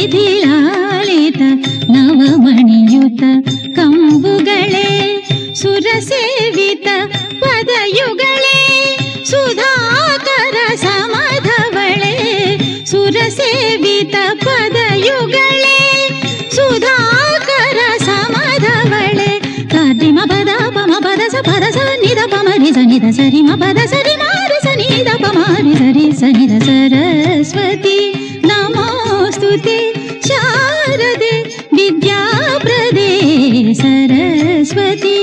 ವಿಧಿಲಾಲಿತ ನವಮಣಿಯುತ ಕಂಬುಗಳೇ ಸುರಸೇವಿತ ಪದಯುಗಳೇ ಸುಧಾಕರ ಸಮಧವಳೆ ಸುರಸೇವಿತ ಪದಯುಗಳೇ ಸುಧಾಕರ ಸಮಧವಳೆ ಕಾದಿಮ ಪದ ಪಮ ಪದ ಸ ಪದ ಸ ನಿದ ಪಮರಿ ಸ ನಿದ ಸರಿ ಮ ಪದ ಸರಿ ಮಾರಿ ಸ ನಿದ ಪಮಾರಿ ಸರಿ ಸ ನಿದ ಸರಸ್ವತಿ ನಮೋಸ್ತುತೆ ಶಾರದೆ ವಿದ್ಯಾಪ್ರದೇ ಸರಸ್ವತಿ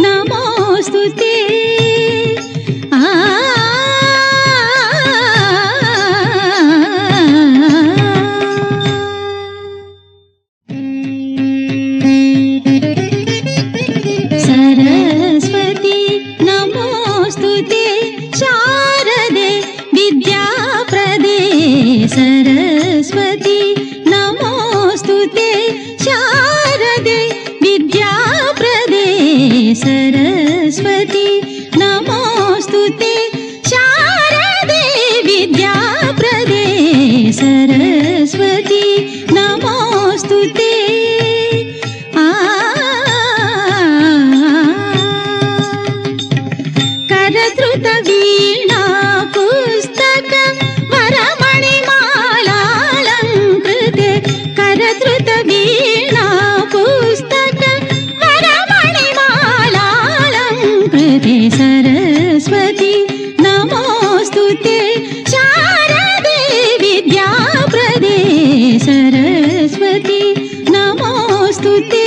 ನಮೋಸ್ತುತೆ ಸರಸ್ವತಿ ನಮೋಸ್ತುತೆ ಶಾರದೆ ವಿದ್ಯಾಪ್ರದೇ ಸರಸ್ವತಿ ನಮೋಸ್ತುತೆ ಶಾರದೆ ವಿದ್ಯಾಪ್ರದೇ ಸರಸ್ವತಿ ನಮೋಸ್ತುತೆ ಶಾರದೆ ವಿದ್ಯಾಪ್ರದೇ ಸರಸ್ವತಿ ನಮೋಸ್ತುತೆ ಕರಧೃತ ವೀಣಾ ಪುಸ್ತಕ ವರಮಣಿಮಾಲಾಲಂಕೃತೆ ಕರಧೃತ ವೀಣಾ ಪುಸ್ತಕ ವರಮಣಿಮಾಲಾಲಂಕೃತೆ ಸರಸ್ವತಿ ನಮೋಸ್ತುತೆ ಶಾರದೆ ವಿದ್ಯಾಪ್ರದೇ ಸರಸ್ವತಿ ನಮೋಸ್ತುತೆ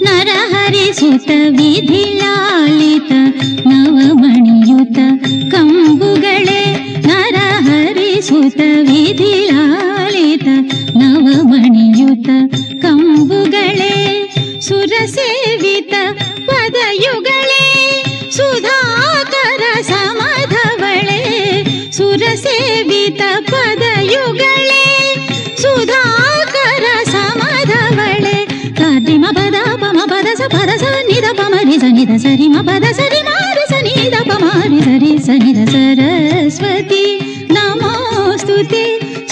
ನರಹರಿಸುತ ವಿಧಿಲಾಲಿತ ನವಮಣಿಯುತ ಕಂಬುಗಳೇ ನರಹರಿಸುತ ವಿಧಿಲಾಲಿತ ನವಮಣಿಯುತ ಕಂಬುಗಳೇ ಸುರಸೇವಿತ ಪದಯುಗಳೇ ಸುಧಾಕರ ಸಮಧವಳೆ ಸುರಸೇವಿತ ಪದಯುಗಳೇ ಸುಧಾಕರ ಸಮಧವಳೆ ಕಾದಿಮ ಪದ ಪಮ ಪದ ಸ ಪದ ಸ ನಿದ ಪಮರಿ ಸ ನಿದ ಸರಿ ಮ ಪದ ಸರಿ ಮಾರಿ ಸ ನಿದ ಪಮಾರಿ ಸರಿ ಸ ನಿದ ಸರಸ್ವತಿ ನಮೋಸ್ತುತೆ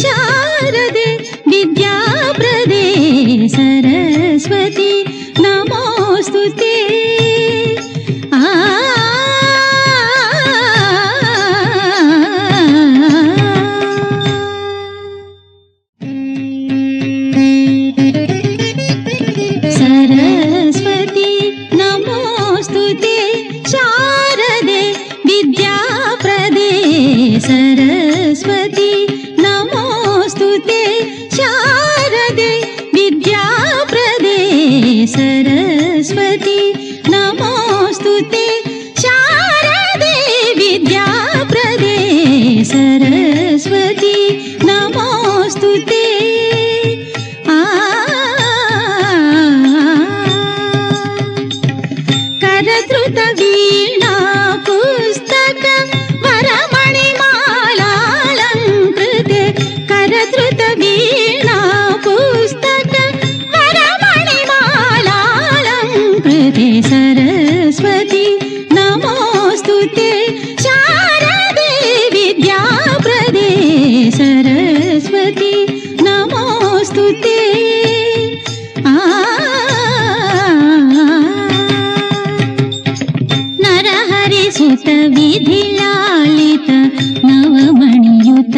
ಶಾರದೆ ವಿದ್ಯಾಪ್ರದೇ ಸರಸ್ವತಿ ನಮೋಸ್ತುತೆ ಸರಸ್ವತಿ ನಮೋಸ್ತುತೆ ಶಾರದೆ ವಿದ್ಯಾಪ್ರದೇ ಸರಸ್ವತಿ ನಮೋಸ್ತುತೆ ಶಾರದೆ ವಿದ್ಯಾಪ್ರದೇ ಸರಸ್ವತಿ ನಮೋಸ್ತುತೆ ಶಾರದೆ ವಿದ್ಯಾಪ್ರದೇ ಸರಸ್ವತಿ ನಮೋಸ್ತುತೆ ಕರಧೃತ ವೀಣಾ ಪುಸ್ತಕ ವರಮಣಿಮಾಲಾಲಂಕೃತೆ ಕರಧೃತ ವೀಣಾ ಪುಸ್ತಕ ವರಮಣಿಮಾಲಾಲಂಕೃತೆ ಸರಸ್ವತಿ ನಮೋಸ್ತುತೆ ಶಾರದೆ ವಿದ್ಯಾಪ್ರದೇ ಸರಸ್ವತಿ ನಮೋಸ್ತುತೆ ನರಹರಿಸುತ ವಿಧಿಲಾಲಿತ ನವಮಣಿಯುತ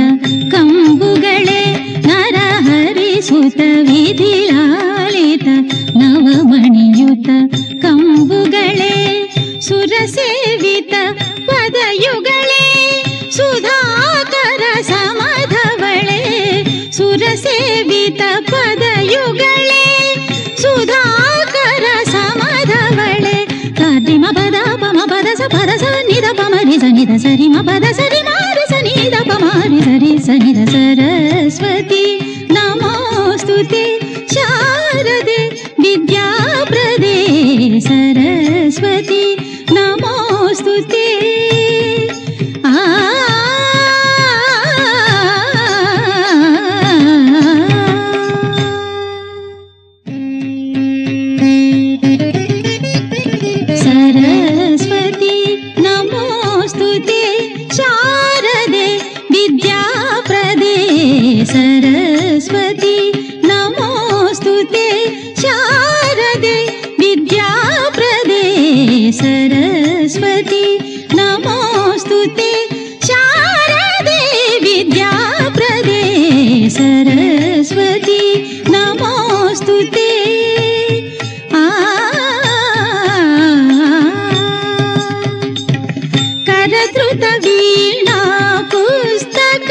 ಕಂಬುಗಳೇ ನರಹರಿಸುತ ವಿಧಿಲಾಲಿತ ನವಮಣಿಯುತ ಕಂಬುಗಳೇ ಸುರಸೇವಿತ ಪದಯುಗಳೇ ಸುಧಾಕರ ಸಮಧವಳೆ ಸುರಸೇವಿತ ಪದಯುಗಳೇ ಸುಧಾಕರ ಸಮಧವಳೆ ಕಾದಿಮ ಪದ ಪಮ ಪದ ಸ ಪದ ಸ ನಿದ ಪಮರಿ ಸ ನಿದ ಸರಿ ಮ ಪದ ಸರಿ ಮಾರಿ ಸ ನಿದ ಪಮಾರಿ ಸರಿ ಸ ನಿದ ಸರಸ್ವತಿ ನಮೋಸ್ತುತೆ ಶಾರದೆ ವಿದ್ಯಾಪ್ರದೇ ಸರಸ್ವತಿ ನಮೋಸ್ತುತೆ ಸರಸ್ವತಿ ನಮೋಸ್ತುತೆ ಶಾ करद्रुत वीणा पुस्तक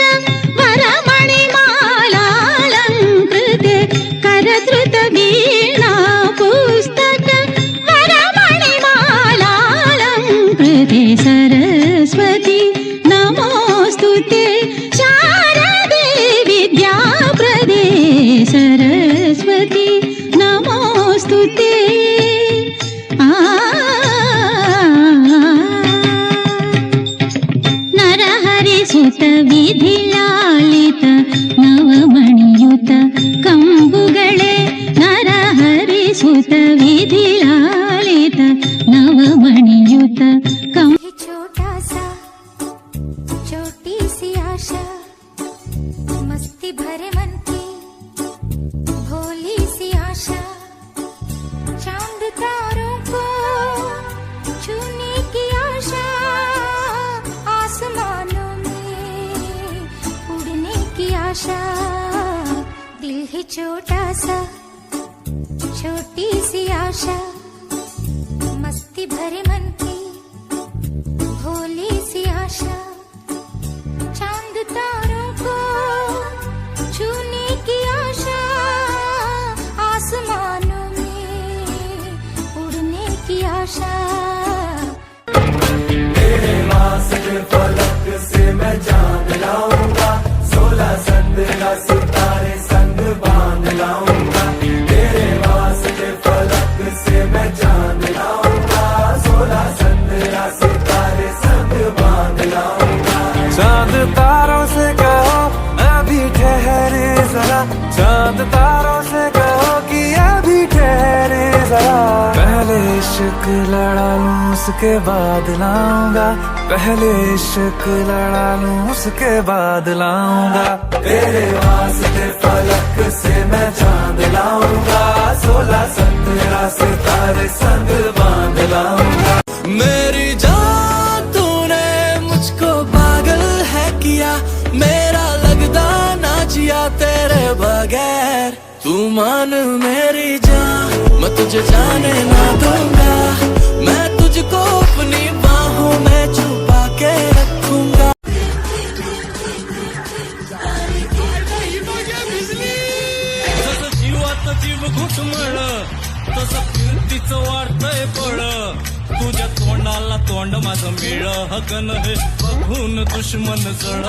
वरमणिमालालङ्कृते करद्रुत वीणा पुस्तक वरमणिमालालङ्कृते सरस्वती नमोऽस्तुते शारदे विद्याप्रदे सरस्वती नमोऽस्तुते नरहरिसुत विधिलालित नवमणियुत कंबुगळे नरहरिसुत विधिलालित नवमणियुत ये छोटा सा छोटी सी आशा मस्ती भरे मन की भोली सी आशा चांद तारों को छूने की आशा आसमानों में उड़ने की आशा दिल है छोटा सा छोटी सी आशा मस्ती भरे मन की भोली सी आशा चांद तारों को छूने की आशा आसमानों में उड़ने की आशा तेरे वास्ते फलक से मैं चांद लाऊंगा 16 संदरा सितारे संग बांध लाऊंगा तेरे वास्ते फलक से मैं चांद लाऊंगा 16 संदरा सितारे संग बांध लाऊंगा चांद तारों से कहो अभी ठहरे जरा चांद तारों से कहो कि अभी ठहरे जरा पहले इश्क लड़ा लूं उसके बाद लाऊंगा पहले इश्क लड़ा लूं उसके बाद लाऊंगा तेरे वास्ते फलक से मैं चांद लाऊंगा 16 17 सितारे संग बांध लाऊंगा मेरी जान तूने मुझको पागल है किया मेरा लगदा ना जिया तेरे बगैर तू मान मेरी जान मैं तुझे जाने ना दूंगा मैं तुझको अपनी बाहों में छुपा के रखूंगा जसं जीवात जीव घुटमळ तसं कीर्तीचं वाढतंय बळ तुझ्या तोंडाला तोंड माझं मिळ हकन हे बघून दुश्मन जळ